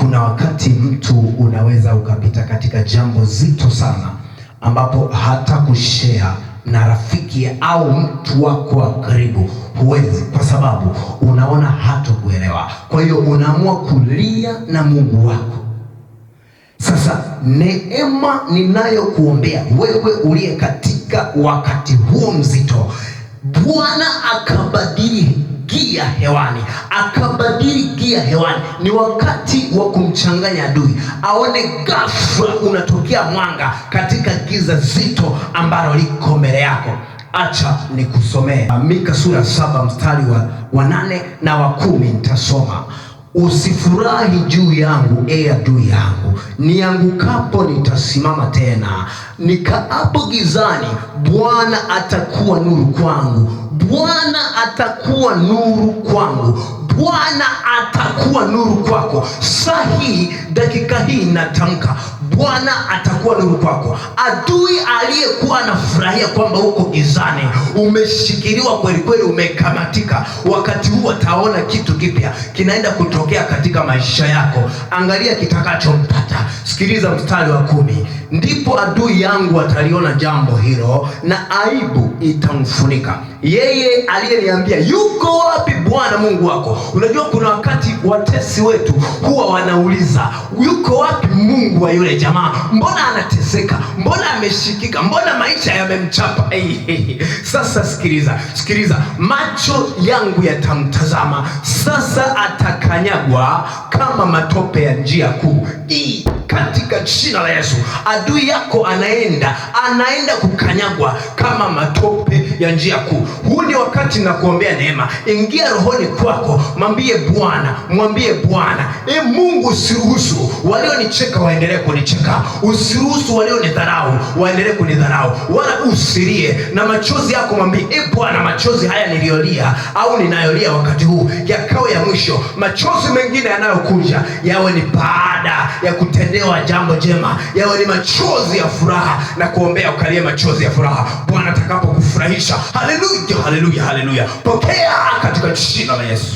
Kuna wakati mtu unaweza ukapita katika jambo zito sana, ambapo hata kushare na rafiki au mtu wako wa karibu huwezi, kwa sababu unaona hatakuelewa. Kwa hiyo unaamua kulia na Mungu wako. Sasa neema ninayokuombea wewe uliye katika wakati huo mzito, Bwana akabadili gia hewani, akabadili gia hewani. Ni wakati wa kumchanganya adui, aone ghafla unatokea mwanga katika giza zito ambalo liko mbele yako. Acha nikusomee Mika sura 7 mstari wa 8 na wa 10. Nitasoma: usifurahi juu yangu, adui yangu, niangukapo nitasimama tena, nikaapo gizani, Bwana atakuwa nuru kwangu. Bwana atakuwa nuru kwangu. Bwana atakuwa nuru kwako. Saa hii, dakika hii natamka, Bwana atakuwa nuru kwako. Adui aliyekuwa anafurahia kwamba uko gizani, umeshikiliwa kweli kweli, umekamatika, wakati huu ataona kitu kipya kinaenda kutokea katika maisha yako. Angalia kitakachompata. Sikiliza mstari wa 10: ndipo adui yangu ataliona jambo hilo, na aibu itamfunika yeye aliyeniambia, yuko wapi Bwana Mungu wako? Unajua, kuna wakati watesi wetu huwa wanauliza, yuko wapi Mungu wa yule jamaa? Mbona anateseka? Mbona ameshikika? Mbona maisha yamemchapa? Sasa sikiliza, macho yangu yatamtazama sasa, atakanyagwa kama matope ya njia kuu. Katika jina la Yesu, adui yako anaenda kukanyagwa kama matope ya njia kuu. Huu ni wakati na kuombea neema. Ingia rohoni kwako, mwambie Bwana, Mungu, usiruhusu walionicheka waendelee kunicheka, usiruhusu walionidharau waendelee kunidharau, wala usilie na machozi yako. Mwambie Bwana, machozi haya niliyolia au ninayolia wakati huu yakawe ya mwisho. Machozi mengine yanayokuja yawe ni baada ya kutendewa jambo jema, yawe ni machozi ya furaha, na kuombea ukalie machozi ya furaha Bwana atakapokufurahisha. Haleluya, haleluya, haleluya. Pokea katika jina la Yesu.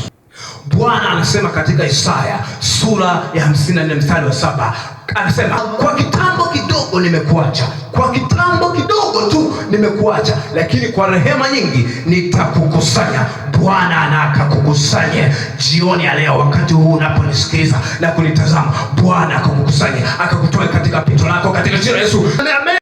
Bwana anasema katika Isaya sura ya 54 mstari wa 7, anasema, kwa kitambo kidogo nimekuacha, kwa kitambo kidogo tu nimekuacha, lakini kwa rehema nyingi nitakukusanya. Bwana anakakukusanye jioni ya leo, wakati huu unaponisikiliza na kunitazama. Bwana akakukusanye, akakutoe katika pito lako, katika jina la Yesu. Amen.